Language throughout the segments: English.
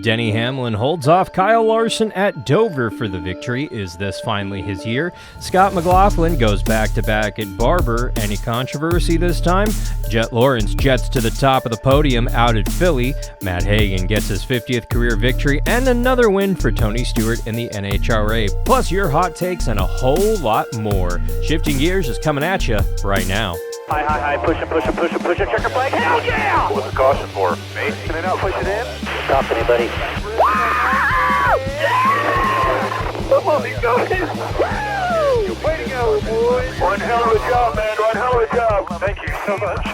Denny Hamlin holds off Kyle Larson at Dover for the victory. Is this finally his year? Scott McLaughlin goes back-to-back at Barber. Any controversy this time? Jett Lawrence jets to the top of the podium out at Philly. Matt Hagan gets his 50th career victory and another win for Tony Stewart in the NHRA. Plus your hot takes and a whole lot more. Shifting Gears is coming at you right now. High, push it, checker flag, hell yeah! What's the caution for? Mate? Can I not push it in? Stop anybody. Come on, you guys! Way to go, boys! One hell of a job, man, one hell of a job. Thank you so much.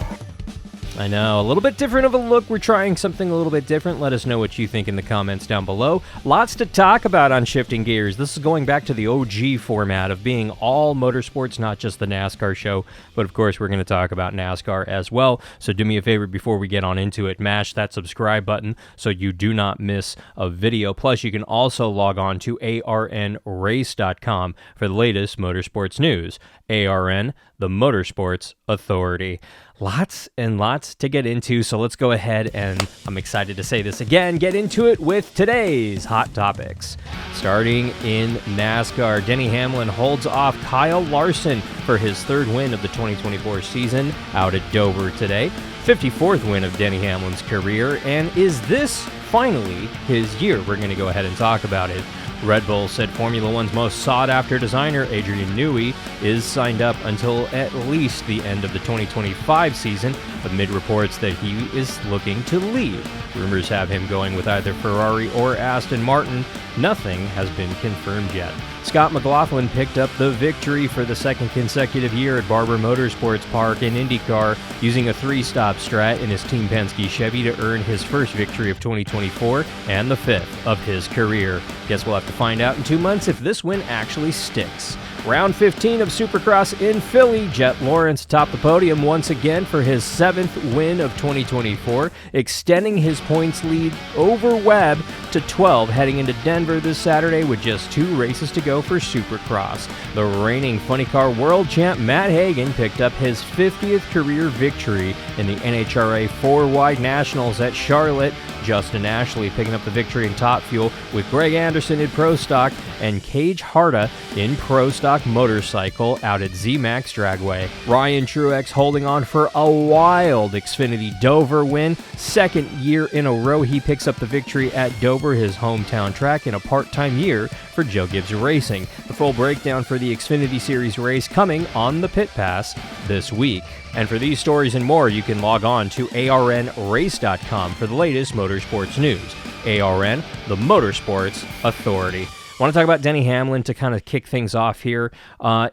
I know, a little bit different of a look. We're trying something a little bit different. Let us know what you think in the comments down below. Lots to talk about on Shifting Gears. This is going back to the OG format of being all motorsports, not just the NASCAR show. But of course, we're going to talk about NASCAR as well. So do me a favor before we get on into it. Mash that subscribe button so you do not miss a video. Plus, you can also log on to arnrace.com for the latest motorsports news. ARN, the Motorsports Authority. Lots and lots to get into, so let's go ahead and, I'm excited to say this again, get into it with today's Hot Topics. Starting in NASCAR, Denny Hamlin holds off Kyle Larson for his third win of the 2024 season out at Dover today. 54th win of Denny Hamlin's career, and is this finally his year? We're going to go ahead and talk about it. Red Bull said Formula One's most sought-after designer, Adrian Newey, is signed up until at least the end of the 2025 season, amid reports that he is looking to leave. Rumors have him going with either Ferrari or Aston Martin. Nothing has been confirmed yet. Scott McLaughlin picked up the victory for the second consecutive year at Barber Motorsports Park in IndyCar, using a three-stop strat in his Team Penske Chevy to earn his first victory of 2024 and the fifth of his career. Guess we'll have to find out in 2 months if this win actually sticks. Round 15 of Supercross in Philly, Jett Lawrence topped the podium once again for his 7th win of 2024, extending his points lead over Webb to 12 heading into Denver this Saturday with just 2 races to go for Supercross. The reigning funny car world champ Matt Hagan picked up his 50th career victory in the NHRA 4-wide Nationals at Charlotte. Justin Ashley picking up the victory in Top Fuel with Greg Anderson in Pro Stock and Cage Harda in Pro Stock Motorcycle out at Z-Max Dragway. Ryan Truex holding on for a wild Xfinity Dover win. Second year in a row he picks up the victory at Dover, his hometown track, in a part-time year for Joe Gibbs Racing. The full breakdown for the Xfinity Series race coming on the Pit Pass this week. And for these stories and more, you can log on to arnrace.com for the latest motorsports news. ARN, the Motorsports Authority. I want to talk about Denny Hamlin to kind of kick things off here.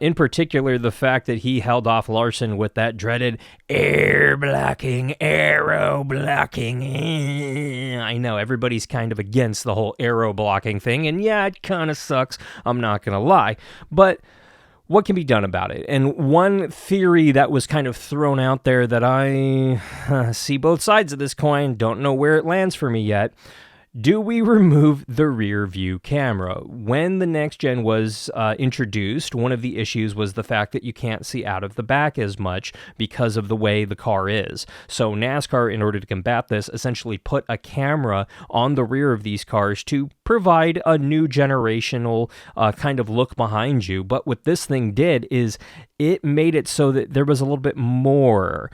In particular, the fact that he held off Larson with that dreaded aero blocking. I know, everybody's kind of against the whole aero blocking thing, and yeah, it kind of sucks, I'm not going to lie. But what can be done about it? And one theory that was kind of thrown out there that I see both sides of this coin, don't know where it lands for me yet. Do we remove the rear view camera? When the next gen was introduced, one of the issues was the fact that you can't see out of the back as much because of the way the car is. So NASCAR, in order to combat this, essentially put a camera on the rear of these cars to provide a new generational kind of look behind you. But what this thing did is it made it so that there was a little bit more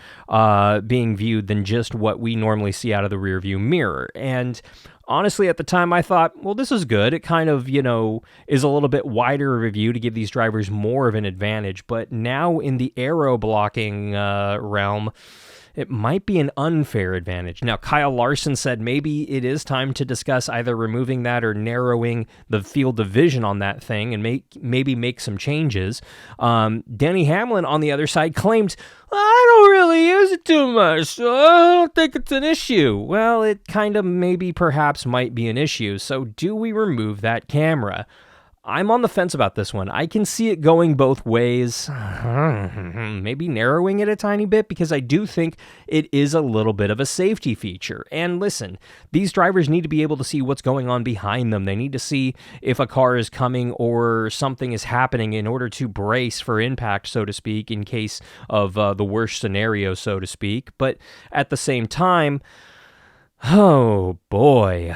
being viewed than just what we normally see out of the rear view mirror. And honestly, at the time, I thought, well, this is good. It kind of, is a little bit wider of a view to give these drivers more of an advantage. But now in the aero blocking realm, it might be an unfair advantage. Now, Kyle Larson said maybe it is time to discuss either removing that or narrowing the field of vision on that thing and maybe make some changes. Denny Hamlin, on the other side, claimed, I don't really use it too much, so I don't think it's an issue. Well, it kind of maybe perhaps might be an issue, so do we remove that camera? I'm on the fence about this one. I can see it going both ways, maybe narrowing it a tiny bit, because I do think it is a little bit of a safety feature. And listen, these drivers need to be able to see what's going on behind them. They need to see if a car is coming or something is happening in order to brace for impact, so to speak, in case of the worst scenario, so to speak. But at the same time, oh boy,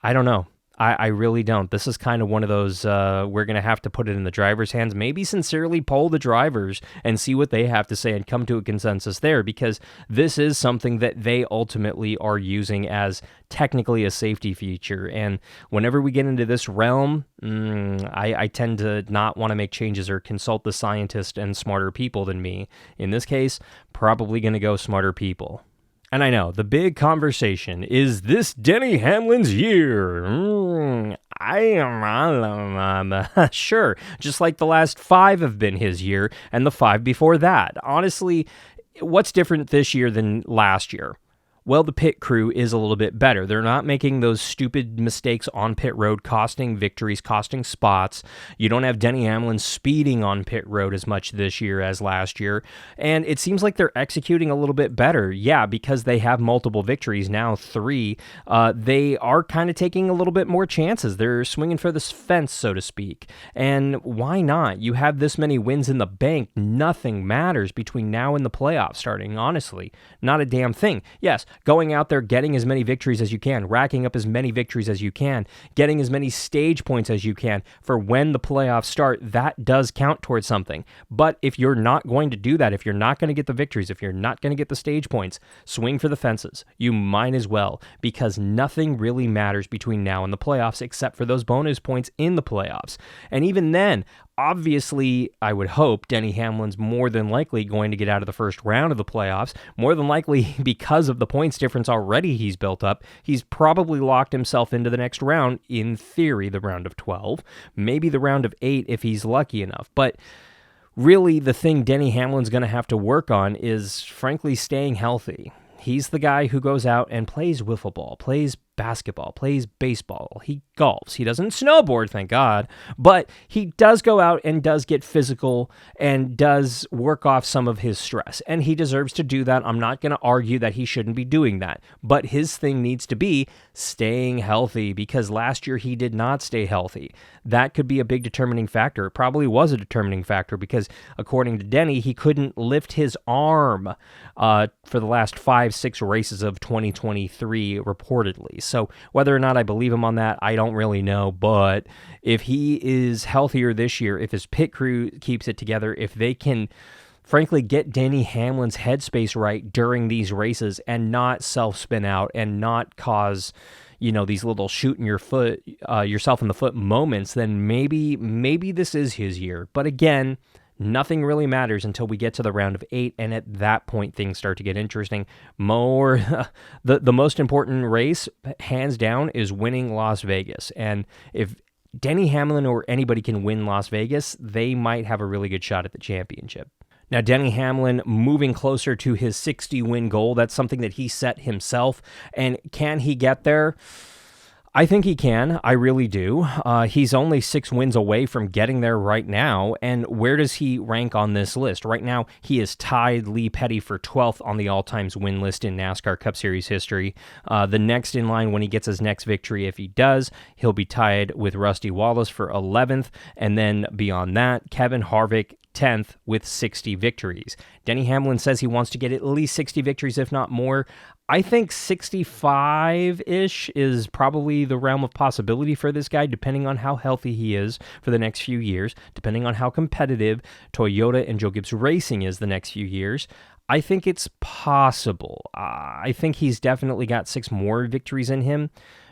I don't know. I really don't. This is kind of one of those, we're going to have to put it in the driver's hands, maybe sincerely poll the drivers and see what they have to say and come to a consensus there, because this is something that they ultimately are using as technically a safety feature. And whenever we get into this realm, I tend to not want to make changes or consult the scientists and smarter people than me. In this case, probably going to go smarter people. And I know, the big conversation is this Denny Hamlin's year. Sure, just like the last 5 have been his year, and the 5 before that. Honestly, what's different this year than last year? Well, the pit crew is a little bit better. They're not making those stupid mistakes on pit road, costing victories, costing spots. You don't have Denny Hamlin speeding on pit road as much this year as last year. And it seems like they're executing a little bit better. Yeah, because they have multiple victories, now 3. They are kind of taking a little bit more chances. They're swinging for the fence, so to speak. And why not? You have this many wins in the bank. Nothing matters between now and the playoffs starting, honestly. Not a damn thing. Yes, going out there, getting as many victories as you can, racking up as many victories as you can, getting as many stage points as you can for when the playoffs start, that does count towards something. But if you're not going to do that, if you're not going to get the victories, if you're not going to get the stage points, swing for the fences. You might as well, because nothing really matters between now and the playoffs except for those bonus points in the playoffs. And even then, obviously, I would hope Denny Hamlin's more than likely going to get out of the first round of the playoffs. More than likely, because of the points difference already he's built up, he's probably locked himself into the next round, in theory, the round of 12, maybe the round of 8 if he's lucky enough. But really, the thing Denny Hamlin's going to have to work on is, frankly, staying healthy. He's the guy who goes out and plays wiffle ball, plays basketball, plays baseball, he golfs, he doesn't snowboard, thank God, but he does go out and does get physical and does work off some of his stress, and he deserves to do that. I'm not going to argue that he shouldn't be doing that, but his thing needs to be staying healthy, because last year he did not stay healthy. That could be a big determining factor. It probably was a determining factor, because according to Denny, he couldn't lift his arm for the last 5-6 races of 2023 reportedly. So whether or not I believe him on that, I don't really know. But if he is healthier this year, if his pit crew keeps it together, if they can, frankly, get Denny Hamlin's headspace right during these races and not self-spin out and not cause, these little shooting yourself in the foot moments, then maybe this is his year. But again, nothing really matters until we get to the round of 8, and at that point, things start to get interesting. The most important race, hands down, is winning Las Vegas. And if Denny Hamlin or anybody can win Las Vegas, they might have a really good shot at the championship. Now, Denny Hamlin moving closer to his 60-win goal, that's something that he set himself. And can he get there? I think he can. I really do. He's only 6 wins away from getting there right now. And where does he rank on this list? Right now, he is tied Lee Petty for 12th on the all-times win list in NASCAR Cup Series history. The next in line when he gets his next victory, if he does, he'll be tied with Rusty Wallace for 11th. And then beyond that, Kevin Harvick 10th with 60 victories. Denny Hamlin says he wants to get at least 60 victories, if not more. I think 65-ish is probably the realm of possibility for this guy, depending on how healthy he is for the next few years, depending on how competitive Toyota and Joe Gibbs Racing is the next few years. I think it's possible. I think he's definitely got 6 more victories in him.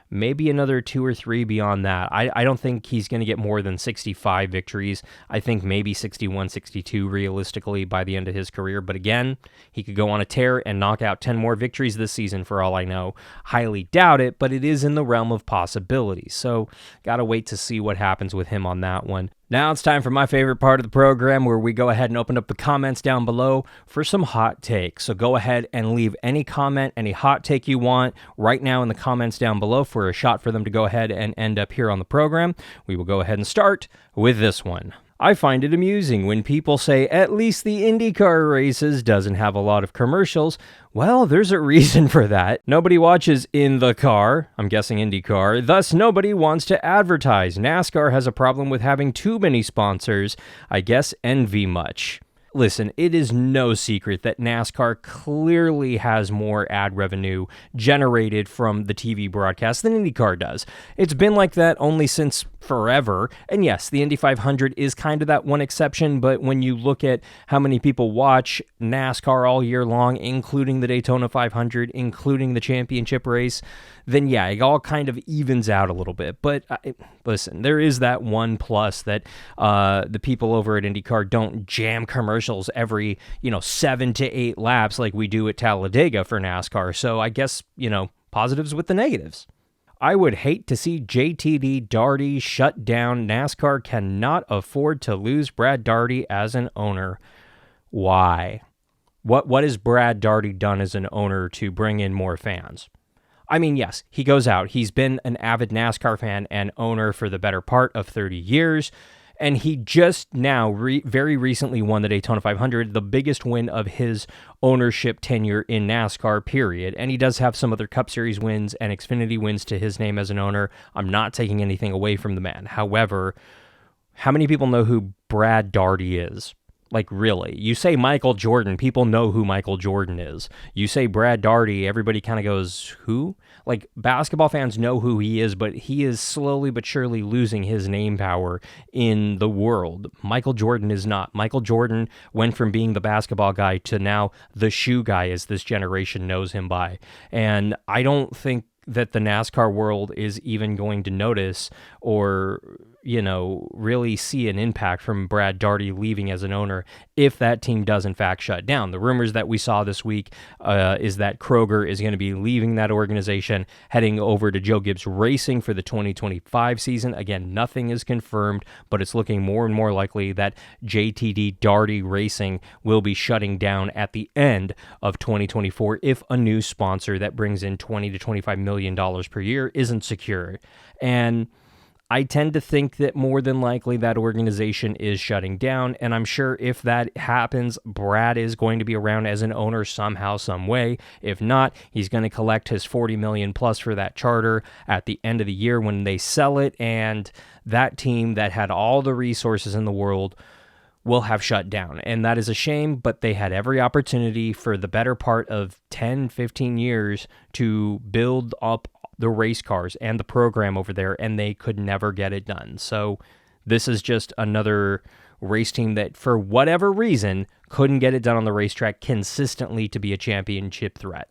Maybe another 2 or 3 beyond that. I don't think he's going to get more than 65 victories. I think maybe 61, 62 realistically by the end of his career. But again, he could go on a tear and knock out 10 more victories this season for all I know. Highly doubt it, but it is in the realm of possibility. So got to wait to see what happens with him on that one. Now it's time for my favorite part of the program, where we go ahead and open up the comments down below for some hot takes. So go ahead and leave any comment, any hot take you want right now in the comments down below for a shot for them to go ahead and end up here on the program. We will go ahead and start with this one. I find it amusing when people say at least the IndyCar races doesn't have a lot of commercials. Well, there's a reason for that. Nobody watches in the car, I'm guessing IndyCar, thus nobody wants to advertise. NASCAR has a problem with having too many sponsors. I guess envy much. Listen, it is no secret that NASCAR clearly has more ad revenue generated from the TV broadcast than IndyCar does. It's been like that only since forever. And yes, the Indy 500 is kind of that one exception, but when you look at how many people watch NASCAR all year long, including the Daytona 500, including the championship race, then yeah, it all kind of evens out a little bit. But listen, there is that one plus that the people over at IndyCar don't jam commercials every, 7 to 8 laps like we do at Talladega for NASCAR. So I guess, positives with the negatives. I would hate to see JTD Daugherty shut down. NASCAR cannot afford to lose Brad Daugherty as an owner. Why? What has Brad Daugherty done as an owner to bring in more fans? I mean, yes, he goes out. He's been an avid NASCAR fan and owner for the better part of 30 years. And he just now very recently won the Daytona 500, the biggest win of his ownership tenure in NASCAR, period. And he does have some other Cup Series wins and Xfinity wins to his name as an owner. I'm not taking anything away from the man. However, how many people know who Brad Daugherty is? Like, really? You say Michael Jordan, people know who Michael Jordan is. You say Brad Daugherty, everybody kind of goes, who? Like, basketball fans know who he is, but he is slowly but surely losing his name power in the world. Michael Jordan is not. Michael Jordan went from being the basketball guy to now the shoe guy, as this generation knows him by. And I don't think that the NASCAR world is even going to notice or, really see an impact from Brad Daugherty leaving as an owner if that team does in fact shut down. The rumors that we saw this week is that Kroger is going to be leaving that organization, heading over to Joe Gibbs Racing for the 2025 season. Again, nothing is confirmed, but it's looking more and more likely that JTD Daugherty Racing will be shutting down at the end of 2024 if a new sponsor that brings in $20 to $25 million per year isn't secured. And I tend to think that more than likely that organization is shutting down, and I'm sure if that happens, Brad is going to be around as an owner somehow, some way. If not, he's going to collect his $40 million plus for that charter at the end of the year when they sell it, and that team that had all the resources in the world will have shut down. And that is a shame, but they had every opportunity for the better part of 10, 15 years to build up the race cars and the program over there, and they could never get it done. So this is just another race team that, for whatever reason, couldn't get it done on the racetrack consistently to be a championship threat.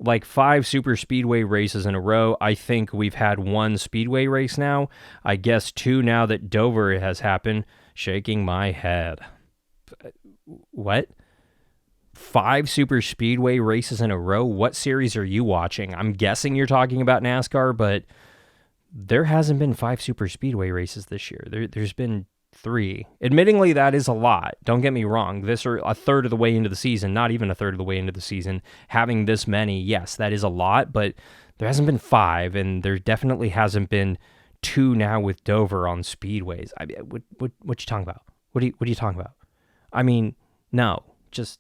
Like 5 super speedway races in a row. I think we've had 1 speedway race now. I guess 2 now that Dover has happened. Shaking my head. What? 5 super speedway races in a row? What series are you watching? I'm guessing you're talking about NASCAR, but there hasn't been 5 super speedway races this year. There's been 3. Admittingly, that is a lot. Don't get me wrong. This are a third of the way into the season, not even a third of the way into the season. Having this many, yes, that is a lot, but there hasn't been 5, and there definitely hasn't been 2 now with Dover on speedways. I mean, what you talking about? What are you talking about? I mean, no, just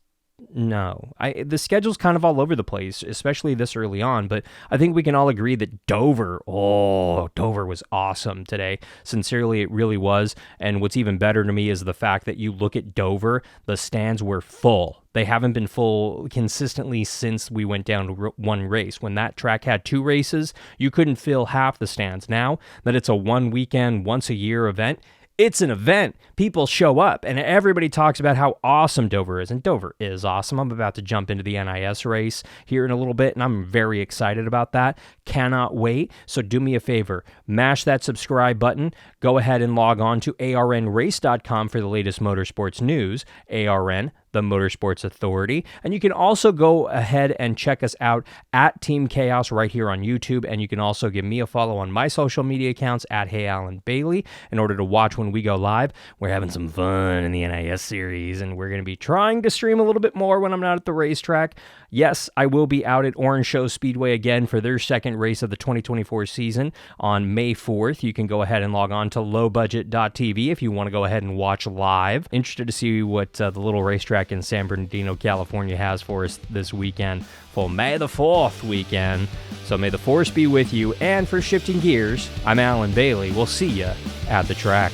no. The schedule's kind of all over the place, especially this early on, but I think we can all agree that Dover was awesome today. Sincerely, it really was. And what's even better to me is the fact that you look at Dover, the stands were full. They haven't been full consistently since we went down to 1 race. When that track had 2 races, you couldn't fill half the stands. Now that it's a 1 weekend, once a year event, it's an event. People show up, and everybody talks about how awesome Dover is, and Dover is awesome. I'm about to jump into the NIS race here in a little bit, and I'm very excited about that. Cannot wait. So do me a favor. Mash that subscribe button. Go ahead and log on to arnrace.com for the latest motorsports news. ARN, the Motorsports Authority. And you can also go ahead and check us out at Team Chaos right here on YouTube. And you can also give me a follow on my social media accounts at Hey Alan Bailey in order to watch when we go live. We're having some fun in the NIS series, and we're going to be trying to stream a little bit more when I'm not at the racetrack. Yes, I will be out at Orange Show Speedway again for their second race of the 2024 season on May 4th. You can go ahead and log on to lowbudget.tv if you want to go ahead and watch live. Interested to see what the little racetrack in San Bernardino, California has for us this weekend for May the 4th weekend. So may the force be with you, and for Shifting Gears, I'm Alan Bailey. We'll see you at the track.